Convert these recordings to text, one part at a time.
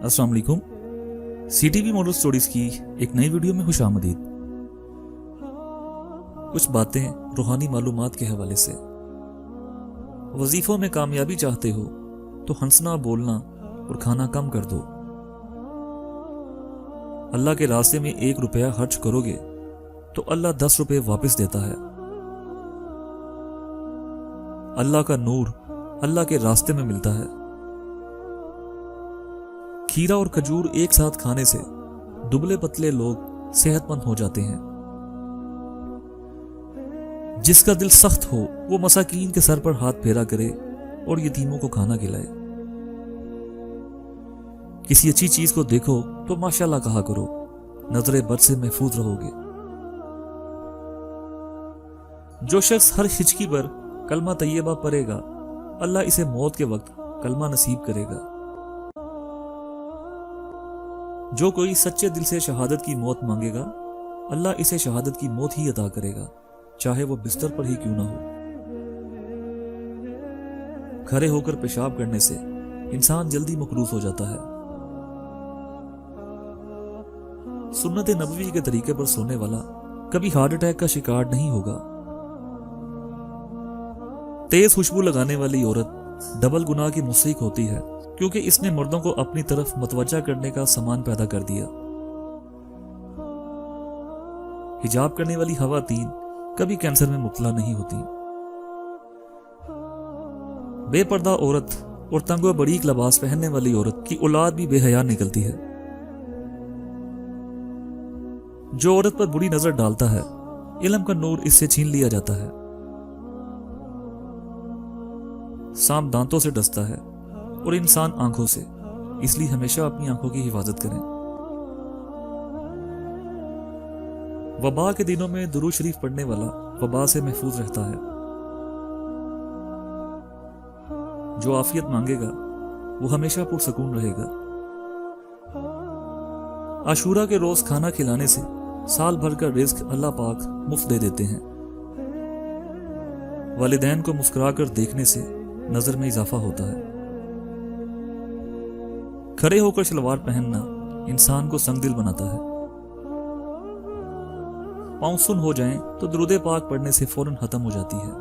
अस्सलाम वालेकुम। CTV model stories की एक नई वीडियो में खुशामदीद। कुछ बातें रूहानी मालूमात के हवाले से। वजीफों में कामयाबी चाहते हो तो हंसना, बोलना और खाना कम कर दो। अल्लाह के रास्ते में 1 रुपया खर्च करोगे तो अल्लाह 10 रुपए वापस देता है। अल्लाह का नूर अल्लाह के रास्ते में मिलता है। खीरा और खजूर एक साथ खाने से दुबले पतले लोग सेहतमंद हो जाते हैं। जिसका दिल सख्त हो वो मसाकीन के सर पर हाथ फेरा करे और यतीमों को खाना खिलाए। किसी अच्छी चीज को देखो तो माशाल्लाह कहा करो, नजरे बद से महफूज रहोगे। जो शख्स हर हिचकी पर कलमा तैयबा पढ़ेगा, अल्लाह इसे मौत के वक्त कलमा नसीब करेगा। जो कोई सच्चे दिल से शहादत की मौत मांगेगा, अल्लाह इसे शहादत की मौत ही अता करेगा, चाहे वो बिस्तर पर ही क्यों ना हो। खड़े होकर पेशाब करने से इंसान जल्दी मकरूज हो जाता है। सुन्नत नबवी के तरीके पर सोने वाला कभी हार्ट अटैक का शिकार नहीं होगा। तेज खुशबू लगाने वाली औरत डबल गुनाह की मुस्तहिक होती है, क्योंकि इसने मर्दों को अपनी तरफ मतवज्जा करने का सामान पैदा कर दिया। हिजाब करने वाली खवातीन कभी कैंसर में मुब्तला नहीं होती। बेपर्दा औरत और तंग व बारीक लिबास पहनने वाली औरत की औलाद भी बेहया निकलती है। जो औरत पर बुरी नजर डालता है, इल्म का नूर इससे छीन लिया जाता है। सांप दांतों से डसता है और इंसान आंखों से, इसलिए हमेशा अपनी आंखों की हिफाजत करें। वबा के दिनों में दुरूद शरीफ पढ़ने वाला वबा से महफूज रहता है। जो आफियत मांगेगा वो हमेशा पुरसकून रहेगा। आशूरा के रोज खाना खिलाने से साल भर का रिज्क अल्लाह पाक मुफ्त दे देते हैं। वालिदैन को मुस्कुराकर देखने से नजर में इजाफा होता है। खड़े होकर शलवार पहनना इंसान को संगदिल बनाता है। पांव सुन हो जाएं तो दुरूद पाक पढ़ने से फौरन खत्म हो जाती है।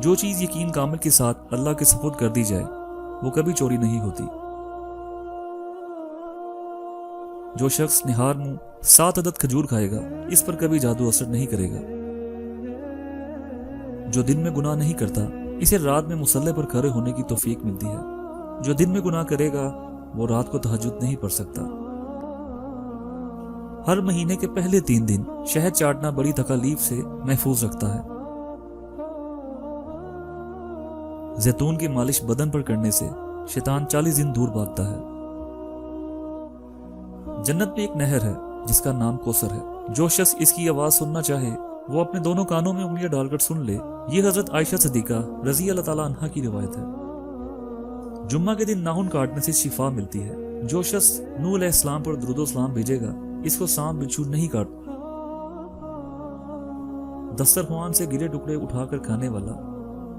जो चीज यकीन कामिल के साथ अल्लाह के सुपुर्द कर दी जाए वो कभी चोरी नहीं होती। जो शख्स निहार मुंह 7 अदद खजूर खाएगा, इस पर कभी जादू असर नहीं करेगा। जो दिन में गुनाह नहीं करता, इसे रात में मुसल्ले पर खड़े होने की तौफीक मिलती है। जो दिन में गुनाह करेगा वो रात को तहज्जुद नहीं पढ़ सकता। हर महीने के पहले 3 दिन शहद चाटना बड़ी तकलीफ से महफूज रखता है। जैतून की मालिश बदन पर करने से शैतान 40 दिन दूर भागता है। जन्नत में एक नहर है जिसका नाम कौसर है। जो शख्स इसकी आवाज सुनना चाहे वो अपने दोनों कानों में उंगलियां डालकर सुन ले। ये हजरत आयशा सिद्दीका रजी अल्लाह ताला अन्हा की रिवायत है। जुम्मा के दिन नाखून काटने से शिफा मिलती है। जो शख्स नूह अलैहिस्सलाम पर दुरूद सलाम भेजेगा, इसको सांप बिच्छू नहीं काट। दस्तरख्वान से गिरे टुकड़े उठाकर खाने वाला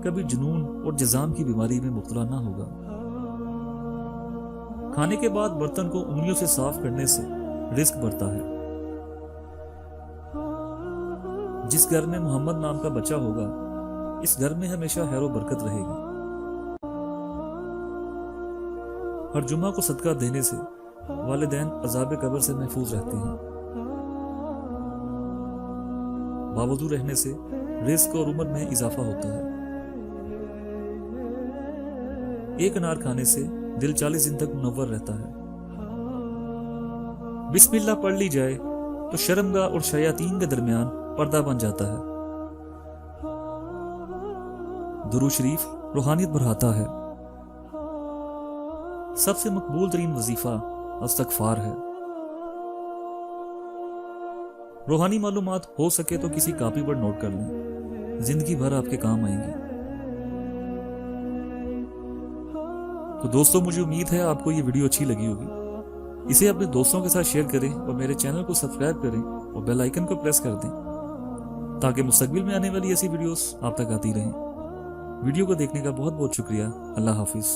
कभी जुनून और जजाम की बीमारी में मुब्तला ना होगा। खाने के बाद बर्तन को उंगलियों से साफ करने से रिस्क बढ़ता है। जिस घर में मोहम्मद नाम का बच्चा होगा, इस घर में हमेशा खैर व बरकत रहेगी। हर जुम्मा को सदका देने से वालिदैन अजाब कब्र से महफूज रहते हैं। बावजूद रहने से रिस्क और उम्र में इजाफा होता है। एक अनार खाने से दिल 40 दिन तक मुनव्वर रहता है। बिस्मिल्लाह पढ़ ली जाए तो शर्मगाह और शयातीन के दरमियान पर्दा बन जाता है। दुरूद शरीफ रूहानियत बढ़ाता है। सबसे मकबूल तरीन वजीफा इस्तिग़फ़ार है। रूहानी मालूमात हो सके तो किसी कॉपी पर नोट कर लें, जिंदगी भर आपके काम आएंगी। तो दोस्तों, मुझे उम्मीद है आपको ये वीडियो अच्छी लगी होगी। इसे अपने दोस्तों के साथ शेयर करें और मेरे चैनल को सब्सक्राइब करें और बेल आइकन को प्रेस कर दें, ताकि मुस्तकबिल में आने वाली ऐसी वीडियोस आप तक आती रहें। वीडियो को देखने का बहुत बहुत शुक्रिया। अल्लाह हाफिज।